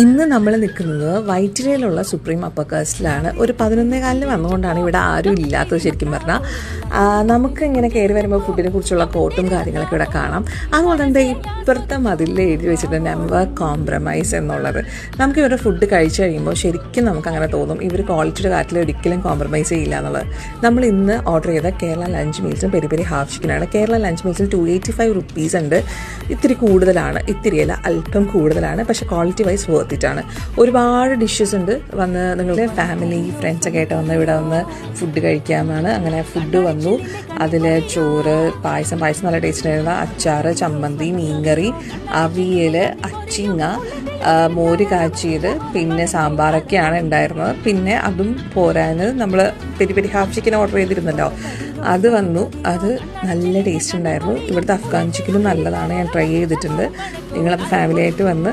ഇന്ന് നമ്മൾ നിൽക്കുന്നത് വൈറ്റിലയിലുള്ള സുപ്രീം അപ്പർ കാസ്റ്റിലാണ്. ഒരു 11:15 വന്നുകൊണ്ടാണ് ഇവിടെ ആരും ഇല്ലാത്തത്. ശരിക്കും പറഞ്ഞാൽ നമുക്ക് ഇങ്ങനെ കയറി വരുമ്പോൾ ഫുഡിനെ കുറിച്ചുള്ള കോട്ടും കാര്യങ്ങളൊക്കെ ഇവിടെ കാണാം. അതുപോലെ തന്നെ ഇപ്പുറത്തെ മതിലിൽ എഴുതി വെച്ചിട്ട് നെവർ കോംപ്രമൈസ് എന്നുള്ളത്. നമുക്ക് ഇവരുടെ ഫുഡ് കഴിച്ചു കഴിയുമ്പോൾ ശരിക്കും നമുക്ക് അങ്ങനെ തോന്നും ഇവർ ക്വാളിറ്റിയുടെ കാര്യത്തിൽ ഒരിക്കലും കോംപ്രമൈസ് ചെയ്യില്ല എന്നുള്ളത്. നമ്മൾ ഇന്ന് ഓർഡർ ചെയ്ത കേരള ലഞ്ച് മീൽസും പെരി പെരി ഹാഫ് ചിക്കനാണ്. കേരള ലഞ്ച് മീൽസിൽ 285 റുപ്പീസ് ഉണ്ട്. ഇത്തിരി കൂടുതലാണ്, ഇത്തിരിയല്ല അല്പം കൂടുതലാണ്, പക്ഷേ ക്വാളിറ്റി വൈസ് വർത്തിട്ടാണ്. ഒരുപാട് ഡിഷസ് ഉണ്ട്. വന്ന് നിങ്ങളുടെ ഫാമിലി ഫ്രണ്ട്സൊക്കെ ആയിട്ട് വന്ന് ഇവിടെ വന്ന് ഫുഡ് കഴിക്കാമെന്നാണ്. അങ്ങനെ ഫുഡ് വന്നു. അതിൽ ചോറ്, പായസം നല്ല ടേസ്റ്റ് ആയിരുന്നു. അച്ചാറ്, ചമ്മന്തി, മീൻകറി, അവിയൽ, അച്ചിങ്ങ, മോര് കാച്ചിയത്, പിന്നെ സാമ്പാറൊക്കെയാണ് ഉണ്ടായിരുന്നത്. പിന്നെ അതും പോരാന് നമ്മൾ peri peri half chicken order ചെയ്തിരുന്നല്ലോ, അത് വന്നു. അത് നല്ല ടേസ്റ്റ് ഉണ്ടായിരുന്നു. ഇവിടുത്തെ അഫ്ഗാൻ ചിക്കനും നല്ലതാണ്, ഞാൻ ട്രൈ ചെയ്തിട്ടുണ്ട്. നിങ്ങളപ്പോൾ ഫാമിലിയായിട്ട് വന്ന്